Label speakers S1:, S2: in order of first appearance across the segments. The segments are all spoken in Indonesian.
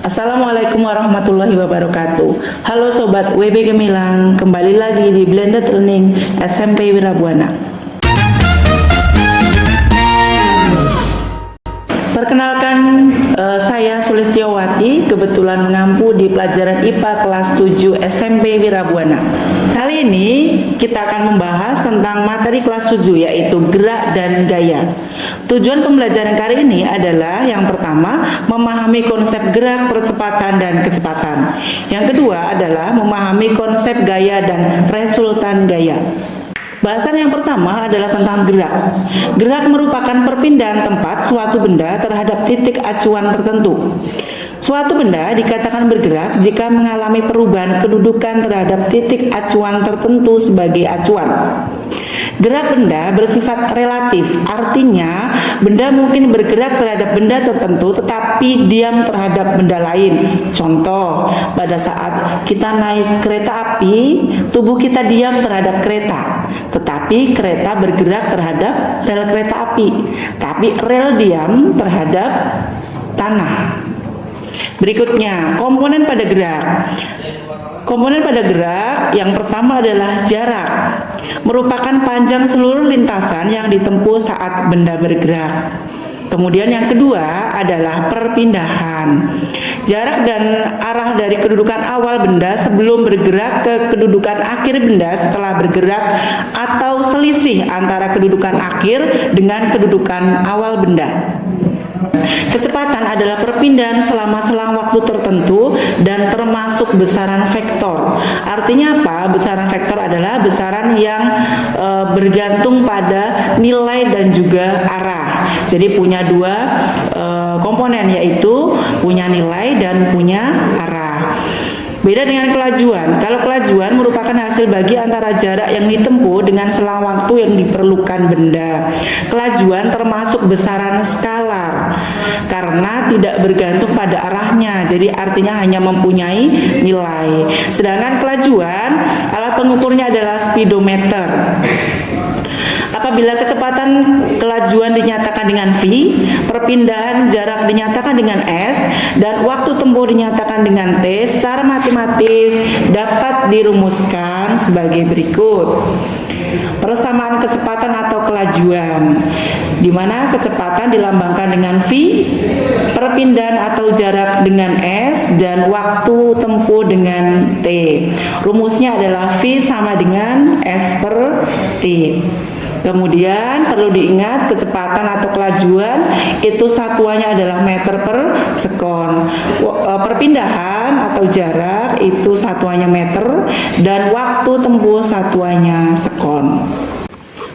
S1: Assalamualaikum warahmatullahi wabarakatuh. Halo Sobat WB Gemilang, kembali lagi di Blended Learning SMP Wirabuana. Perkenalkan, saya Sulistiawati, kebetulan mengampu di pelajaran IPA kelas 7 SMP Wirabuana. Kali ini kita akan membahas tentang materi kelas 7, yaitu gerak dan gaya. Tujuan pembelajaran kali ini adalah yang pertama, memahami konsep gerak, percepatan, dan kecepatan. Yang kedua adalah memahami konsep gaya dan resultan gaya. Bahasan yang pertama adalah tentang gerak. Gerak merupakan perpindahan tempat suatu benda terhadap titik acuan tertentu. Suatu benda dikatakan bergerak jika mengalami perubahan kedudukan terhadap titik acuan tertentu sebagai acuan. Gerak benda bersifat relatif, artinya benda mungkin bergerak terhadap benda tertentu tetapi diam terhadap benda lain. Contoh, pada saat kita naik kereta api, tubuh kita diam terhadap kereta, tetapi kereta bergerak terhadap rel kereta api, tapi rel diam terhadap tanah. Berikutnya, komponen pada gerak. Komponen pada gerak yang pertama adalah jarak, merupakan panjang seluruh lintasan yang ditempuh saat benda bergerak. Kemudian yang kedua adalah perpindahan. Jarak dan arah dari kedudukan awal benda sebelum bergerak ke kedudukan akhir benda setelah bergerak, atau selisih antara kedudukan akhir dengan kedudukan awal benda. Kecepatan adalah perpindahan selama selang waktu tertentu dan termasuk besaran vektor. Artinya apa? Besaran vektor adalah besaran yang bergantung pada nilai dan juga arah. Jadi punya dua komponen, yaitu punya nilai dan punya arah. Beda dengan kelajuan. Kalau kelajuan merupakan hasil bagi antara jarak yang ditempuh dengan selang waktu yang diperlukan benda. Kelajuan termasuk besaran skalar karena tidak bergantung pada arahnya, jadi artinya hanya mempunyai nilai. Sedangkan kelajuan, alat pengukurnya adalah speedometer. Apabila kecepatan kelajuan dinyatakan dengan V, perpindahan jarak dinyatakan dengan S, dan waktu tempuh dinyatakan dengan T, secara matematis dapat dirumuskan sebagai berikut. Persamaan kecepatan atau kelajuan, di mana kecepatan dilambangkan dengan V, perpindahan atau jarak dengan S, dan waktu tempuh dengan T. Rumusnya adalah V sama dengan S per T. Kemudian perlu diingat, kecepatan atau kelajuan itu satuannya adalah meter per sekon. Perpindahan atau jarak itu satuannya meter, dan waktu tempuh satuannya sekon.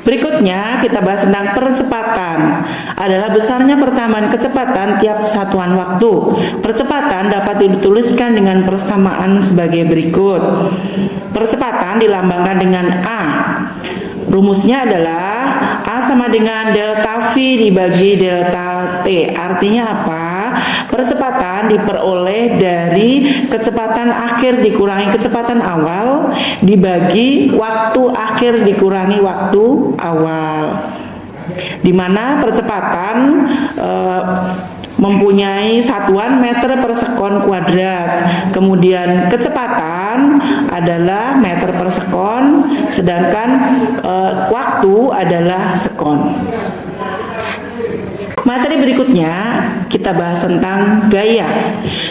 S1: Berikutnya kita bahas tentang percepatan. Adalah besarnya pertambahan kecepatan tiap satuan waktu. Percepatan dapat dituliskan dengan persamaan sebagai berikut. Percepatan dilambangkan dengan A. Rumusnya adalah A sama dengan delta V dibagi delta T. Artinya apa? Percepatan diperoleh dari kecepatan akhir dikurangi kecepatan awal dibagi waktu akhir dikurangi waktu awal, di mana percepatan mempunyai satuan meter per sekon kuadrat. Kemudian kecepatan adalah meter per sekon, sedangkan waktu adalah sekon. Materi berikutnya kita bahas tentang gaya.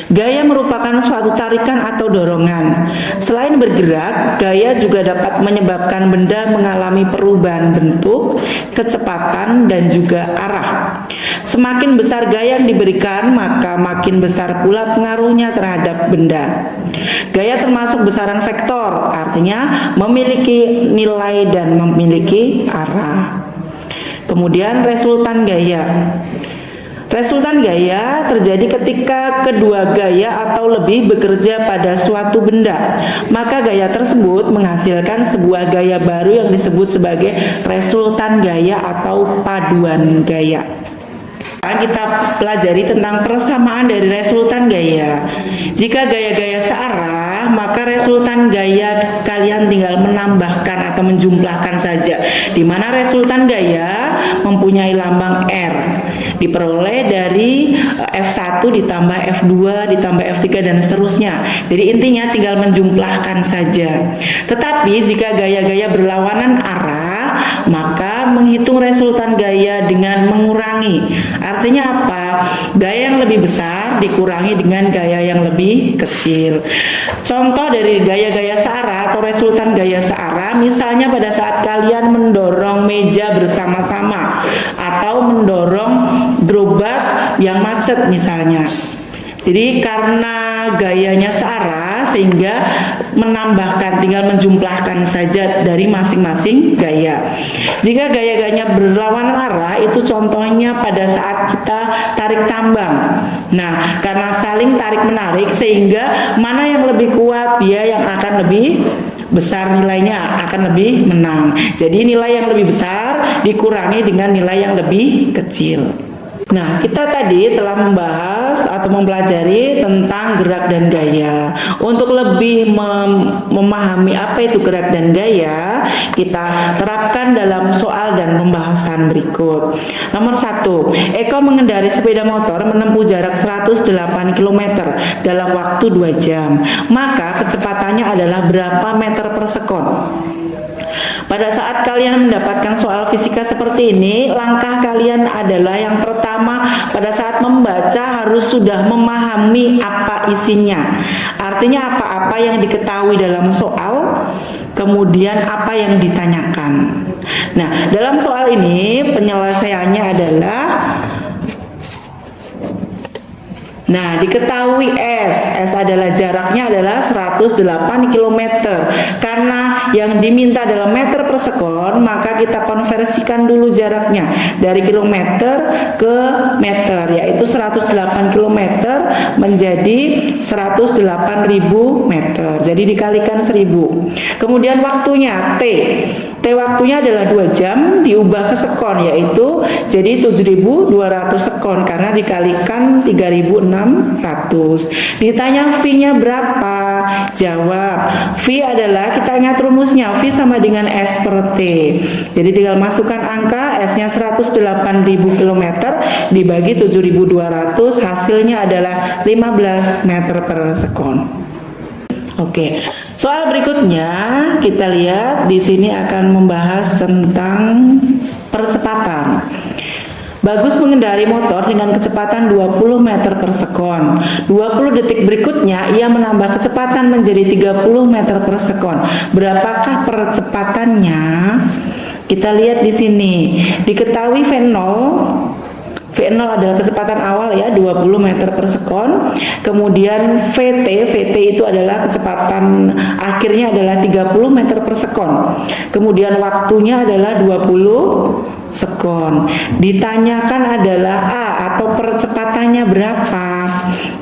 S1: Gaya merupakan suatu tarikan atau dorongan. Selain bergerak, gaya juga dapat menyebabkan benda mengalami perubahan bentuk, kecepatan, dan juga arah. Semakin besar gaya yang diberikan, maka makin besar pula pengaruhnya terhadap benda. Gaya termasuk besaran vektor, artinya memiliki nilai dan memiliki arah. Kemudian resultan gaya. Resultan gaya terjadi ketika kedua gaya atau lebih bekerja pada suatu benda. Maka gaya tersebut menghasilkan sebuah gaya baru yang disebut sebagai resultan gaya atau paduan gaya. Kita pelajari tentang persamaan dari resultan gaya. Jika gaya-gaya searah, maka resultan gaya kalian tinggal menambahkan atau menjumlahkan saja, di mana resultan gaya mempunyai lambang R, diperoleh dari F1 ditambah F2 ditambah F3 dan seterusnya. Jadi intinya tinggal menjumlahkan saja. Tetapi jika gaya-gaya berlawanan arah, maka menghitung resultan gaya dengan mengurangi. Artinya apa? Gaya yang lebih besar dikurangi dengan gaya yang lebih kecil. Contoh dari gaya-gaya searah atau resultan gaya searah, misalnya pada saat kalian mendorong meja bersama-sama atau mendorong gerobak yang macet misalnya. Jadi karena gayanya searah sehingga menambahkan, tinggal menjumlahkan saja dari masing-masing gaya. Jika gaya-gayanya berlawanan arah, itu contohnya pada saat kita tarik tambang. Nah, karena saling tarik-menarik sehingga mana yang lebih kuat, dia yang akan lebih besar nilainya, akan lebih menang. Jadi nilai yang lebih besar dikurangi dengan nilai yang lebih kecil. Nah, kita tadi telah membahas atau mempelajari tentang gerak dan gaya. Untuk lebih memahami apa itu gerak dan gaya, kita terapkan dalam soal dan pembahasan berikut. Nomor 1, Eko mengendari sepeda motor menempuh jarak 108 km dalam waktu 2 jam. Maka kecepatannya adalah berapa meter per sekon? Pada saat kalian mendapatkan soal fisika seperti ini, langkah kalian adalah yang pertama, pada saat membaca harus sudah memahami apa isinya. Artinya apa-apa yang diketahui dalam soal, kemudian apa yang ditanyakan. Nah, dalam soal ini penyelesaiannya adalah, nah, diketahui S adalah jaraknya adalah 108 km. Karena yang diminta adalah meter per sekon, maka kita konversikan dulu jaraknya dari kilometer ke meter, yaitu 108 km menjadi 108.000 meter. Jadi dikalikan 1000. Kemudian waktunya T waktunya adalah 2 jam diubah ke sekon, yaitu jadi 7.200 sekon karena dikalikan 3.600. Ditanya V-nya berapa? Jawab, V adalah, kita ingat rumusnya, V sama dengan S per T. Jadi tinggal masukkan angka, S-nya 108.000 km dibagi 7.200, hasilnya adalah 15 meter per sekon. Oke, soal berikutnya kita lihat di sini akan membahas tentang percepatan. Bagus mengendari motor dengan kecepatan 20 meter per sekon. 20 detik berikutnya ia menambah kecepatan menjadi 30 meter per sekon. Berapakah percepatannya? Kita lihat di sini. Diketahui V0 adalah kecepatan awal ya, 20 meter per sekon. Kemudian VT itu adalah kecepatan akhirnya adalah 30 meter per sekon. Kemudian waktunya adalah 20 sekon. Ditanyakan adalah A atau percepatannya berapa?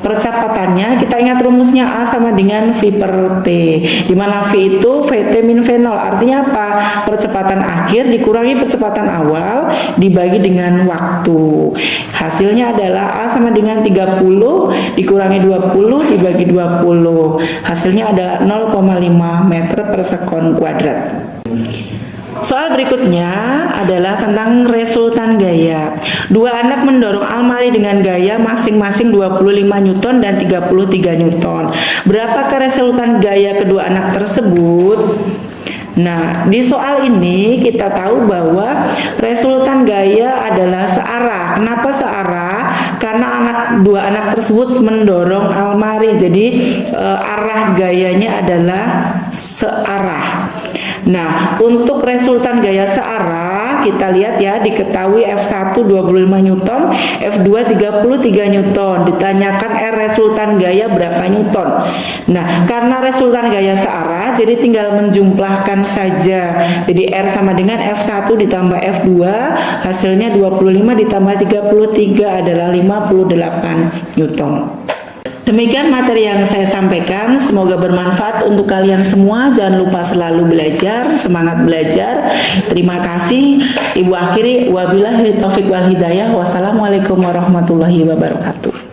S1: Percepatannya kita ingat rumusnya A sama dengan V per T, di mana V itu VT min V0. Artinya apa? Percepatan akhir dikurangi percepatan awal dibagi dengan waktu. Hasilnya adalah A sama dengan 30 dikurangi 20 dibagi 20. Hasilnya adalah 0,5 meter per sekon kuadrat. Soal berikutnya adalah tentang resultan gaya. Dua anak mendorong almari dengan gaya masing-masing 25 Newton dan 33 Newton. Berapakah resultan gaya kedua anak tersebut? Nah, di soal ini kita tahu bahwa resultan gaya adalah searah. Kenapa searah? Karena dua anak tersebut mendorong almari. Jadi arah gayanya adalah searah. Nah, untuk resultan gaya searah kita lihat ya, diketahui F1 25 Newton, F2 33 Newton. Ditanyakan R resultan gaya berapa Newton. Nah, karena resultan gaya searah jadi tinggal menjumlahkan saja. Jadi R sama dengan F1 ditambah F2, hasilnya 25 ditambah 33 adalah 58 Newton. Demikian materi yang saya sampaikan, semoga bermanfaat untuk kalian semua. Jangan lupa selalu belajar, semangat belajar. Terima kasih. Ibu akhiri, wabillahi taufiq wal hidayah. Wassalamualaikum warahmatullahi wabarakatuh.